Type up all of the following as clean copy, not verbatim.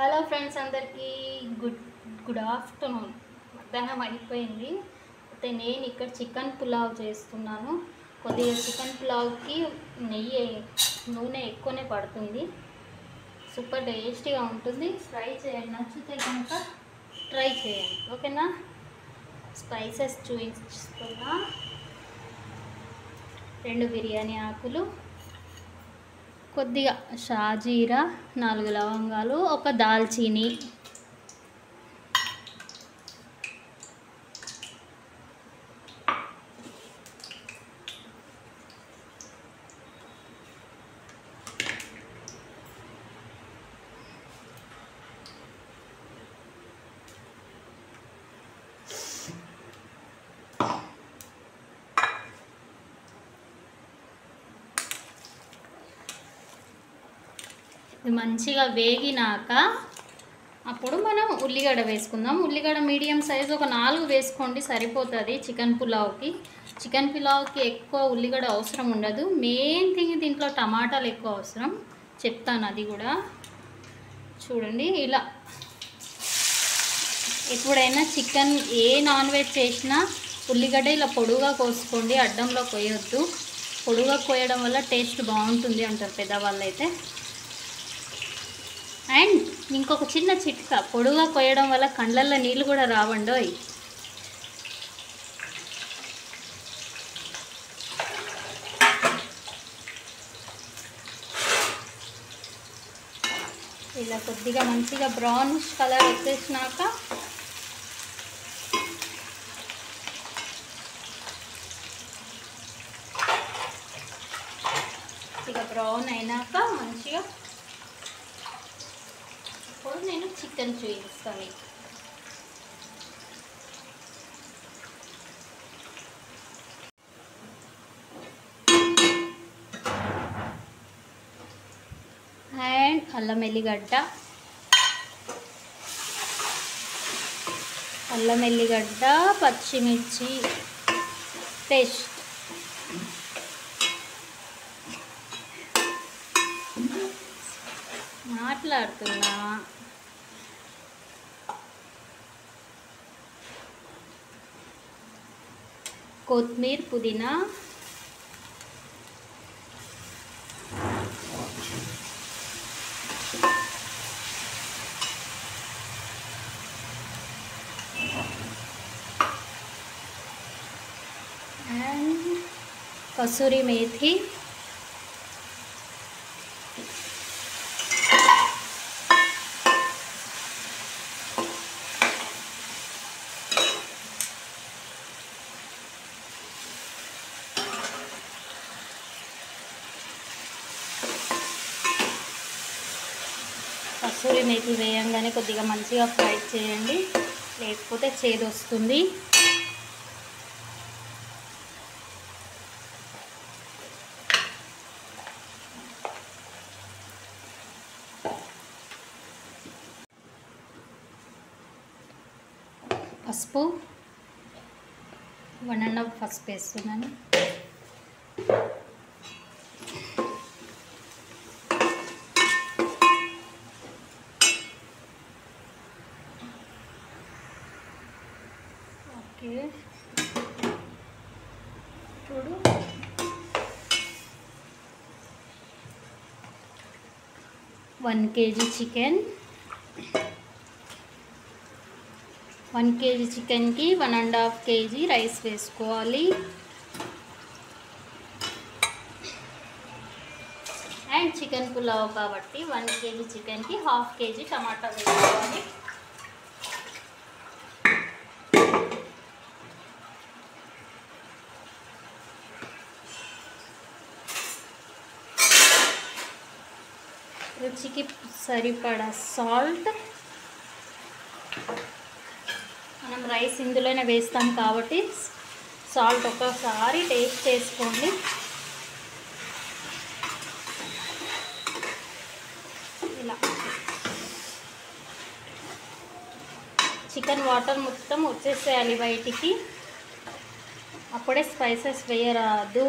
Hello friends, అందరికీ good afternoon. మధ్యాహ్నం అయిపోయింది. అయితే నేను ఇక్కడ చికెన్ పులావ్ చేస్తున్నాను. కొద్దిగా చికెన్ పులావ్కి నూనె ఎక్కువనే పడుతుంది. సూపర్ టేస్టీగా ఉంటుంది. ట్రై చేయండి, నచ్చితే కనుక ట్రై చేయండి, ఓకేనా. స్పైసెస్ చూపిస్తున్నా: 2 బిర్యానీ ఆకులు, కొద్దిగా షాజీరా, 4 లవంగాలు, ఒక దాల్చీని, ఇది మంచిగా వేగినాక అప్పుడు మనం ఉల్లిగడ్డ వేసుకుందాం. ఉల్లిగడ్డ మీడియం సైజు ఒక 4 వేసుకోండి, సరిపోతుంది. చికెన్ పులావ్కి ఎక్కువ ఉల్లిగడ్డ అవసరం ఉండదు. మెయిన్ థింగ్ దీంట్లో టమాటాలు ఎక్కువ అవసరం, చెప్తాను అది కూడా. చూడండి, ఇలా ఎప్పుడైనా చికెన్ నాన్ వెజ్ చేసినా ఉల్లిగడ్డ ఇలా పొడుగా కోసుకోండి, అడ్డంలో కోయొద్దు. పొడుగా కోయడం వల్ల టేస్ట్ బాగుంటుంది అంటారు పెద్దవాళ్ళు అయితే. అండ్ ఇంకొక చిన్న చిట్కా: పొడుగా కోయడం వల్ల కండ్లల్లో నీళ్ళు కూడా రావండోయ్. ఇలా కొద్దిగా మంచిగా బ్రౌనిష్ కలర్ వచ్చేసినాక బ్రౌన్ అయినాక మంచిగా ఇప్పుడు నేను చికెన్ చూపిస్తాను. అండ్ అల్లం ఎల్లిగడ్డ, పచ్చిమిర్చి పేస్ట్, మాట్లాడుతున్నా. కొత్తిమీర, పుదీనా, అండ్ కసూరి మేథి, కసూరి మేథి వేయంగానే కొద్దిగా మంచిగా ఫ్రై చేయండి, లేకపోతే చేదు వస్తుంది. పసుపు 1½ పసుపు వేస్తున్నాను. ఓకే, ఇప్పుడు 1 kg చికెన్. 1 kg చికెన్కి 1½ kg రైస్ వేసుకోవాలి. అండ్ చికెన్ పులావ్ కాబట్టి 1 kg చికెన్కి ½ kg టమాటా వేసుకోవాలి. రుచికి సరిపడా సాల్ట్. మనం రైస్ ఇందులోనే వేస్తాం కాబట్టి సాల్ట్ ఒకసారి టేస్ట్ చేసుకోండి. ఇలా చికెన్ వాటర్ మొత్తం వచ్చేసేయాలి బయటికి, అప్పుడే స్పైసెస్ వేయరాదు.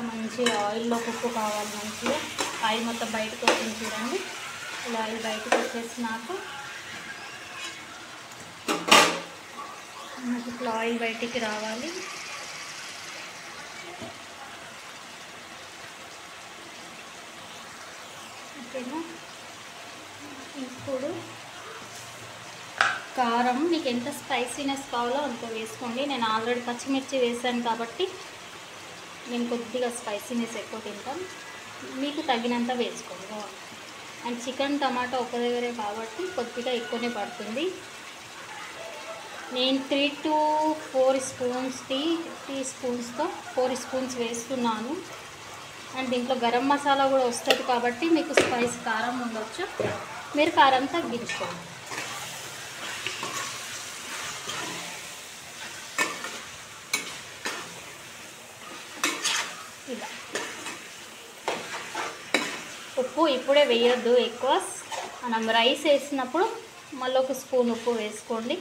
మంచిగా ఆయిల్లో కుక్ కావాలి. మంచిగా ఆయిల్ మొత్తం బయటకు వచ్చింది చూడండి. ఇలా ఆయిల్ బయటకు వచ్చేసినాక మనకి ఇట్లా ఆయిల్ బయటికి రావాలి. ఓకేనా. ఇప్పుడు కారం మీకు ఎంత స్పైసీనెస్ కావాలో అంత వేసుకోండి. నేను ఆల్రెడీ పచ్చిమిర్చి వేసాను కాబట్టి నేను కొద్దిగా స్పైసీనెస్ ఎక్కువ తింటాను. మీకు తగినంత వేసుకోండి. అండ్ చికెన్ టమాటా ఒక దగ్గరే కాబట్టి కొద్దిగా ఎక్కువనే పడుతుంది. నేను 3 to 4 స్పూన్స్ టీ స్పూన్స్తో 4 స్పూన్స్ వేస్తున్నాను. అండ్ దీంట్లో గరం మసాలా కూడా వస్తుంది కాబట్టి మీకు స్పైస్ కారం ఉండొచ్చు. మీరు కారం తగ్గించుకోండి. ఇలా ఉప్పు ఇప్పుడే వేయొద్దు ఎక్కువ. మనం రైస్ వేసినప్పుడు మళ్ళీ ఒక స్పూన్ ఉప్పు వేసుకోండి.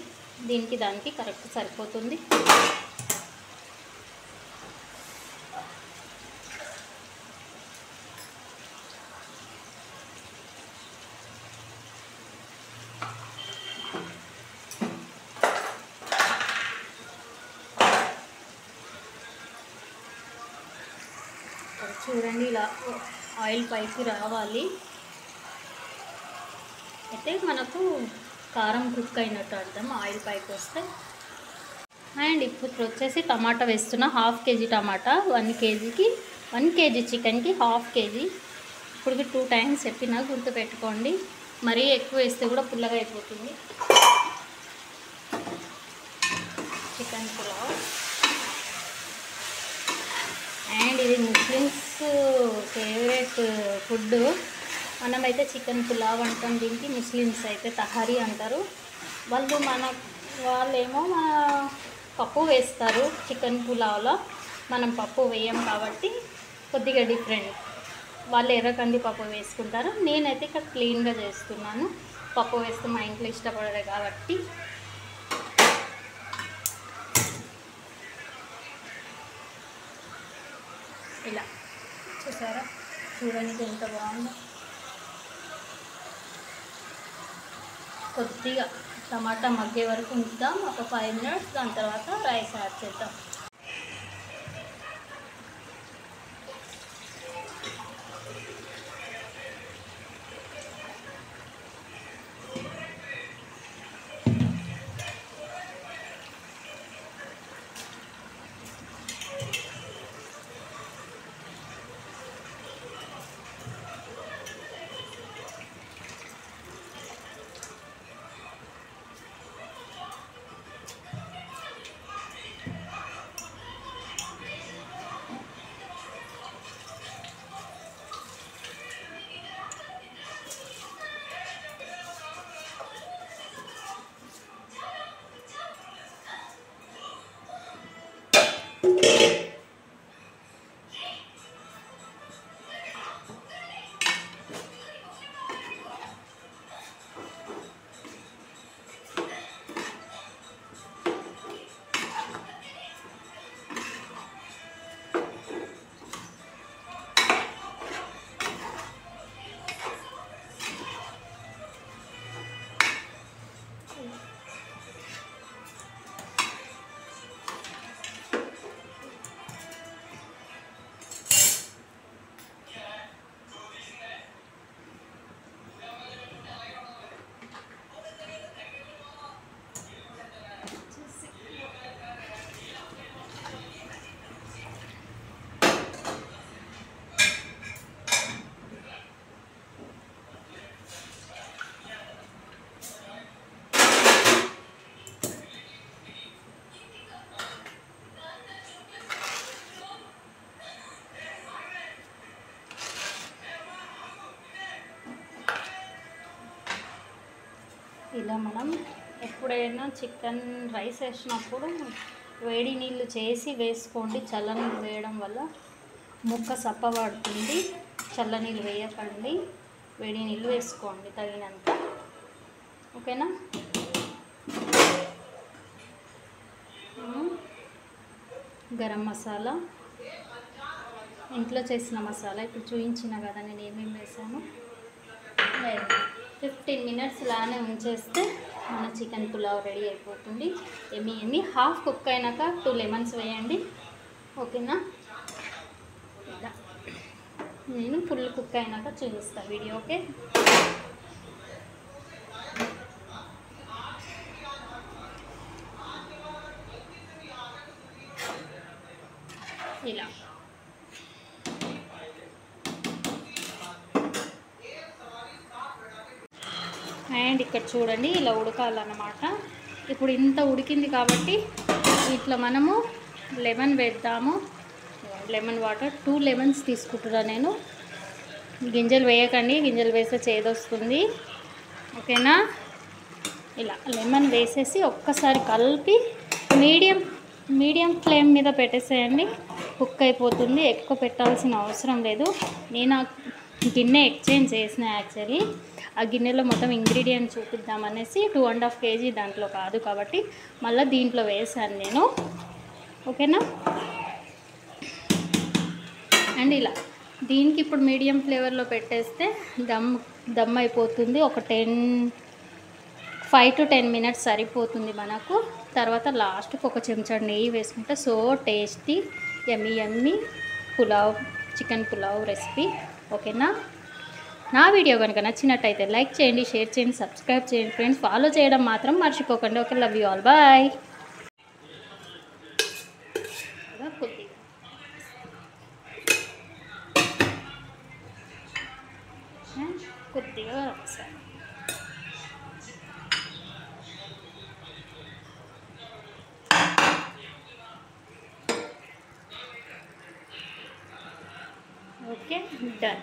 దీనికి దానికి కరెక్ట్ సరిపోతుంది. చూడండి ఇలా ఆయిల్ పైకి రావాలి. అయితే మనకు కారం కుక్ అయినట్టు అర్థం ఆయిల్ పైకి వస్తే. అండ్ ఇప్పుడు వచ్చేసి టమాటా వేస్తున్నా. 1/2 kg టమాటా 1 kgకి 1 kg చికెన్కి 1/2 kg. ఇప్పుడు 2 times చెప్పినా గుర్తుపెట్టుకోండి. మరీ ఎక్కువ వేస్తే కూడా పుల్లగా అయిపోతుంది. చికెన్ పులావ్. అండ్ ఇది ముస్లిమ్స్ ఫేవరెట్ ఫుడ్. మనమైతే చికెన్ పులావ్ అంటాం, దీనికి ముస్లిమ్స్ అయితే తహరీ అంటారు. వాళ్ళేమో మన పప్పు వేస్తారు చికెన్ పులావ్లో. మనం పప్పు వేయం కాబట్టి కొద్దిగా డిఫరెంట్. వాళ్ళు ఎర్రకంది పప్పు వేసుకుంటారు. నేనైతే ఇక్కడ క్లీన్గా చేస్తున్నాను. పప్పు వేస్తే మా ఇంట్లో ఇష్టపడరు కాబట్టి. ఇలా చూసారా, చూడడానికి ఎంత బాగుందో. కొద్దిగా టమాటా మగ్గే వరకు ఉంచుదాం, ఒక 5 minutes. దాని తర్వాత రైస్ యాడ్ చేద్దాం. ఇలా మనం ఎప్పుడైనా చికెన్ రైస్ వేసినప్పుడు వేడి నీళ్ళు చేసి వేసుకోండి. చల్లనీళ్ళు వేయడం వల్ల ముక్క సప్పబడుతుంది. చల్లనీళ్ళు వేయకండి, వేడి నీళ్ళు వేసుకోండి తగినంత. ఓకేనా. గరం మసాలా ఇంట్లో చేసిన మసాలా ఇప్పుడు చూపించిన కదా నేను ఏమేమి వేసాను. 15 మినిట్స్ లానే ఉంచేస్తే మన చికెన్ పులావ్ రెడీ అయిపోతుంది. ఎమ్మి హాఫ్ కుక్ అయినాక 2 లెమన్స్ వేయండి. ఓకేనా? ఇలా నేను ఫుల్ కుక్ అయినాక చూపిస్తాను వీడియో. ఓకే, ఇలా అండ్ ఇక్కడ చూడండి ఇలా ఉడకాలన్నమాట. ఇప్పుడు ఇంత ఉడికింది కాబట్టి ఇట్లా మనము లెమన్ వేద్దాము. లెమన్ వాటర్ 2 లెమన్స్ తీసుకుంటున్నా నేను. గింజలు వేయకండి, గింజలు వేస్తే చేదొస్తుంది. ఓకేనా? ఇలా లెమన్ వేసేసి ఒక్కసారి కలిపి మీడియం ఫ్లేమ్ మీద పెట్టేసేయండి. కుక్ అయిపోతుంది. ఎక్కువ పెట్టాల్సిన అవసరం లేదు. నేను ఆ గిన్నె ఎక్స్చేంజ్ చేసిన యాక్చువల్లీ. ఆ గిన్నెలో మొత్తం ఇంగ్రీడియంట్స్ చూపిద్దామనేసి 2.5 kg దాంట్లో కాదు కాబట్టి మళ్ళీ దీంట్లో వేసాను నేను. ఓకేనా? అండ్ ఇలా దీనికి ఇప్పుడు మీడియం ఫ్లేవర్లో పెట్టేస్తే దమ్ అయిపోతుంది. ఒక 5 to 10 మినిట్స్ సరిపోతుంది మనకు. తర్వాత లాస్ట్కి ఒక చెంచా నెయ్యి వేసుకుంటే సో టేస్టీ యమ్మీ పులావ్, చికెన్ పులావ్ రెసిపీ. ఓకేనా? నా వీడియో కనుక నచ్చినట్టయితే లైక్ చేయండి, షేర్ చేయండి, సబ్స్క్రైబ్ చేయండి ఫ్రెండ్స్. ఫాలో చేయడం మాత్రం మర్చిపోకండి. Okay, love you all, bye. కొద్దిగా ఒకసారి ఓకే, డన్.